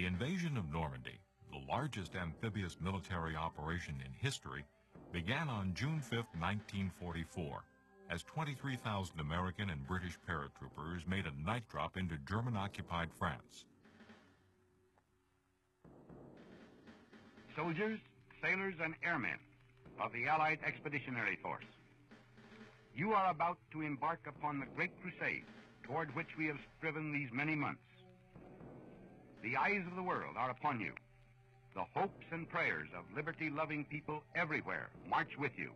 invasion of Normandy, the largest amphibious military operation in history, began on June 5, 1944, as 23,000 American and British paratroopers made a night drop into German-occupied France. Soldiers, sailors, and airmen of the Allied Expeditionary Force, you are about to embark upon the great crusade toward which we have striven these many months. The eyes of the world are upon you. The hopes and prayers of liberty-loving people everywhere march with you.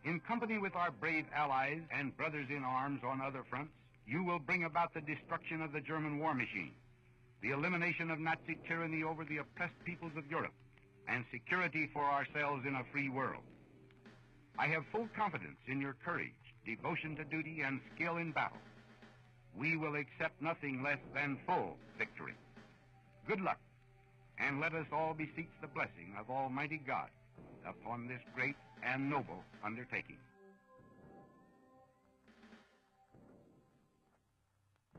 In company with our brave allies and brothers in arms on other fronts, you will bring about the destruction of the German war machine, the elimination of Nazi tyranny over the oppressed peoples of Europe, and security for ourselves in a free world. I have full confidence in your courage, devotion to duty, and skill in battle. We will accept nothing less than full victory. Good luck, and let us all beseech the blessing of Almighty God upon this great and noble undertaking.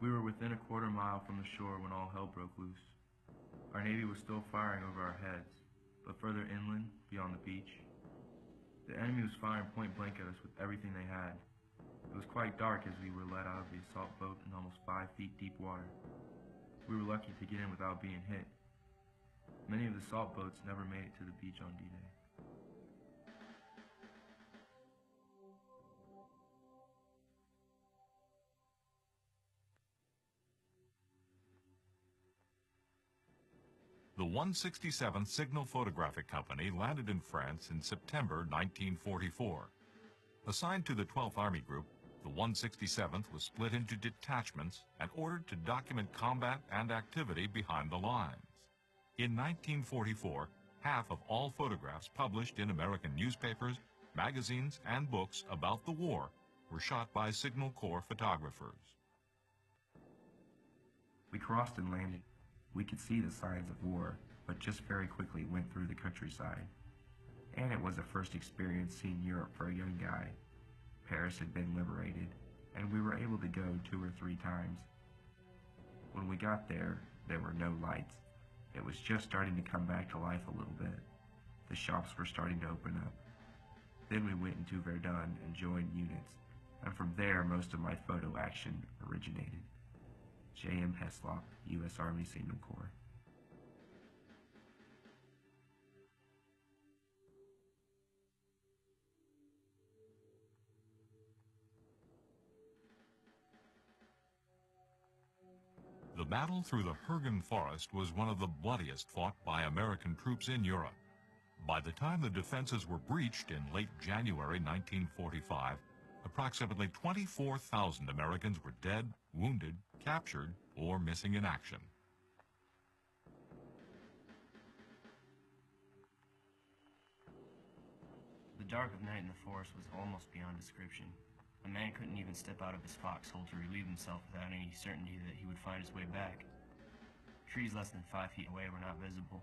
We were within a quarter mile from the shore when all hell broke loose. Our Navy was still firing over our heads, but further inland, beyond the beach, the enemy was firing point blank at us with everything they had. It was quite dark as we were let out of the assault boat in almost 5 feet deep water. We were lucky to get in without being hit. Many of the assault boats never made it to the beach on D-Day. The 167th Signal Photographic Company landed in France in September 1944. Assigned to the 12th Army Group, the 167th was split into detachments and ordered to document combat and activity behind the lines. In 1944, half of all photographs published in American newspapers, magazines, and books about the war were shot by Signal Corps photographers. We crossed and landed. We could see the signs of war, but just very quickly went through the countryside. And it was a first experience seeing Europe for a young guy. Paris had been liberated, and we were able to go 2 or 3 times. When we got there, there were no lights. It was just starting to come back to life a little bit. The shops were starting to open up. Then we went into Verdun and joined units, and from there most of my photo action originated. J.M. Heslop, U.S. Army Signal Corps. The battle through the Huertgen forest was one of the bloodiest fought by American troops in Europe. By the time the defenses were breached in late January 1945, approximately 24,000 Americans were dead, wounded, captured, or missing in action. The dark of night in the forest was almost beyond description. A man couldn't even step out of his foxhole to relieve himself without any certainty that he would find his way back. Trees less than 5 feet away were not visible.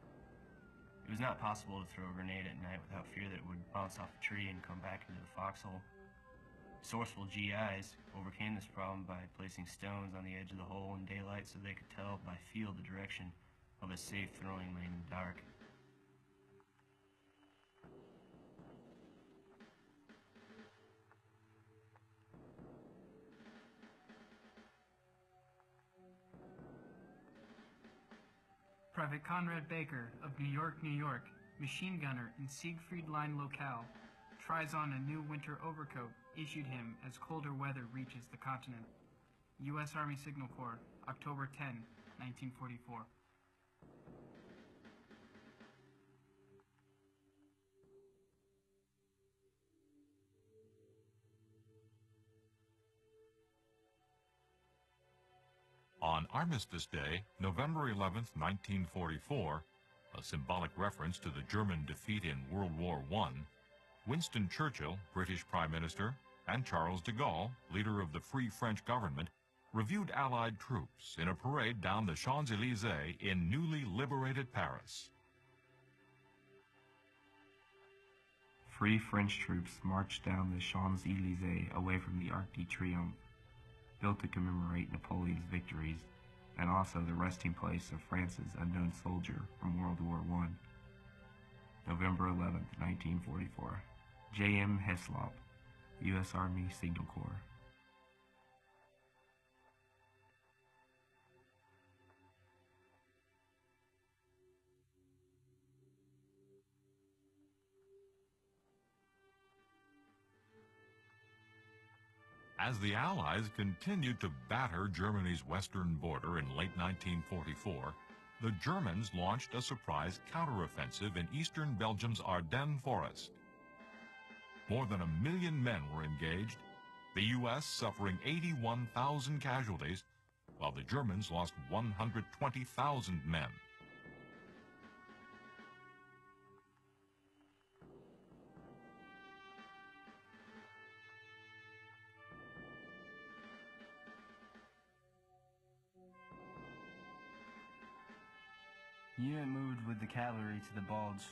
It was not possible to throw a grenade at night without fear that it would bounce off a tree and come back into the foxhole. Resourceful GIs overcame this problem by placing stones on the edge of the hole in daylight so they could tell by feel the direction of a safe throwing lane in the dark. Private Conrad Baker of New York, New York, machine gunner in Siegfried Line locale, tries on a new winter overcoat issued him as colder weather reaches the continent. U.S. Army Signal Corps, October 10, 1944. On Armistice Day, November 11, 1944, a symbolic reference to the German defeat in World War I, Winston Churchill, British Prime Minister, and Charles de Gaulle, leader of the Free French government, reviewed Allied troops in a parade down the Champs-Élysées in newly liberated Paris. Free French troops marched down the Champs-Élysées away from the Arc de Triomphe, built to commemorate Napoleon's victories and also the resting place of France's unknown soldier from World War I. November 11, 1944. J.M. Heslop, U.S. Army Signal Corps. As the Allies continued to batter Germany's western border in late 1944, the Germans launched a surprise counteroffensive in eastern Belgium's Ardennes forest. More than 1 million men were engaged, the U.S. suffering 81,000 casualties, while the Germans lost 120,000 men. The unit moved with the cavalry to the Bulge,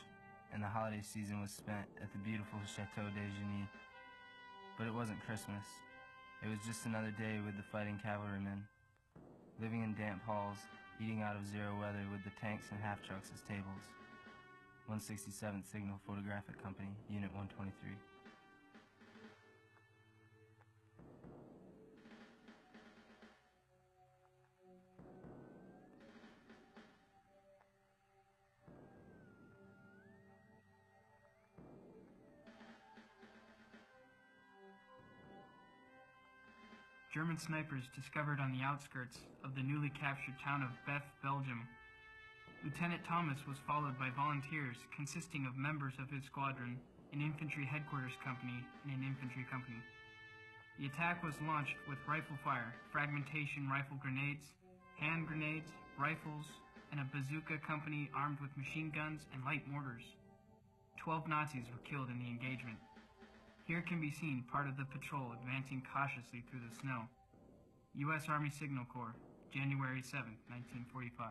and the holiday season was spent at the beautiful Chateau de Geny. But it wasn't Christmas. It was just another day with the fighting cavalrymen, living in damp halls, eating out of zero weather with the tanks and half-trucks as tables. 167th Signal Photographic Company, Unit 123. German snipers discovered on the outskirts of the newly captured town of Beth, Belgium. Lieutenant Thomas was followed by volunteers consisting of members of his squadron, an infantry headquarters company, and an infantry company. The attack was launched with rifle fire, fragmentation rifle grenades, hand grenades, rifles, and a bazooka company armed with machine guns and light mortars. 12 Nazis were killed in the engagement. Here can be seen part of the patrol advancing cautiously through the snow. U.S. Army Signal Corps, January 7, 1945.